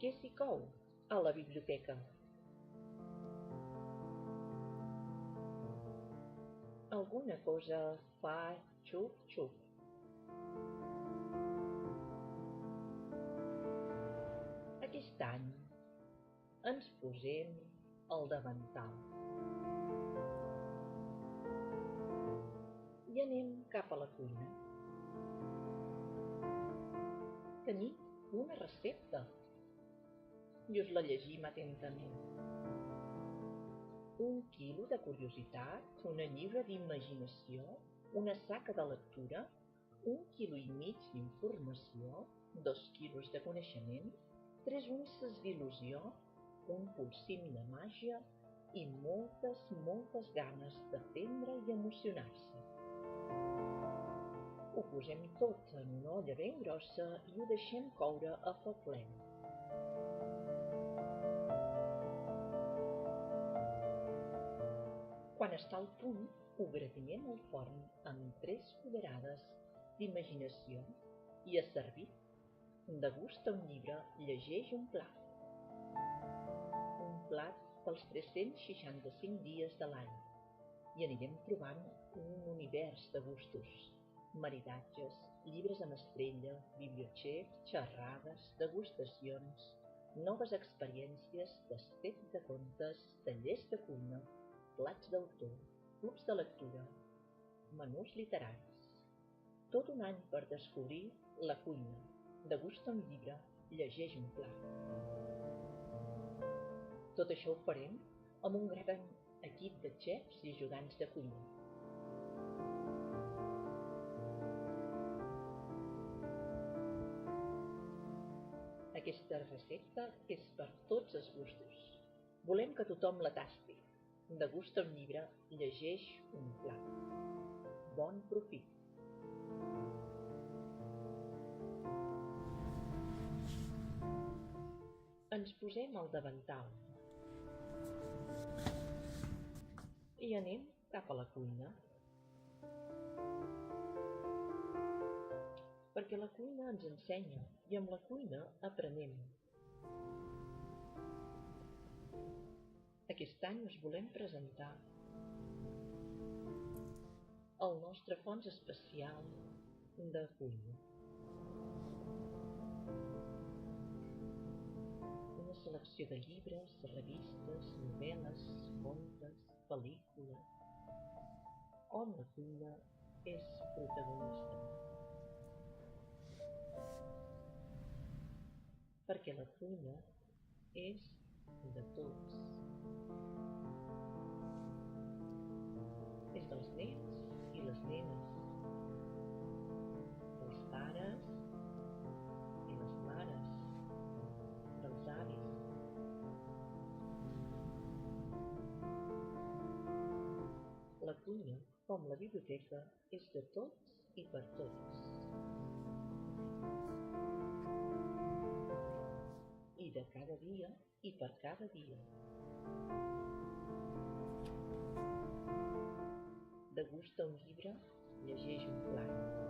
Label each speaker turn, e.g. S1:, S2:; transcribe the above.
S1: Què s'hi cou a la biblioteca? Alguna cosa fa xup-xup. Aquest any ens posem el davantal i anem cap a la cuina. Tenim una recepta i us la llegim atentament. 1 quilo de curiositat, una lliura d'imaginació, una saca de lectura, 1,5 quilos d'informació, 2 quilos de coneixement, 3 unces d'il·lusió, un polsim de màgia i moltes ganes d'aprendre i emocionar-se. Ho posem tot en una olla ben grossa i ho deixem coure a foc lent. Quan està al punt, ho gratinem al forn amb 3 cullerades d'imaginació i a servir. Degusta un llibre, llegeix un plat. Un plat pels 365 dies de l'any. I anirem trobant un univers de gustos, maridatges, llibres amb estrella, bibliochef, xerrades, degustacions, noves experiències, tastet de contes, tallers de cuina, plats d'autor, clubs de lectura, menús literaris. Tot un any per descobrir la cuina. Degusta un llibre, llegeix un plat. Tot això ho farem amb un gran equip de xefs i ajudants de cuina. Aquesta recepta és per tots els gustos. Volem que tothom la tasti. Degusta un llibre, llegeix un plat. Bon profit! Ens posem al davantal i anem cap a la cuina. Perquè la cuina ens ensenya i amb la cuina aprenem. Aquest any us volem presentar el nostre fons especial de cuina. Una selecció de llibres, revistes, novel·les, contes, pel·lícules, on la cuina és protagonista. Perquè la cuina és de tots. És dels nens i les nenes, dels pares i les mares, dels avis. La cuina, com la biblioteca, és de tots i per tots. I de cada dia i per cada dia. Degusta un llibre, llegeix un plat.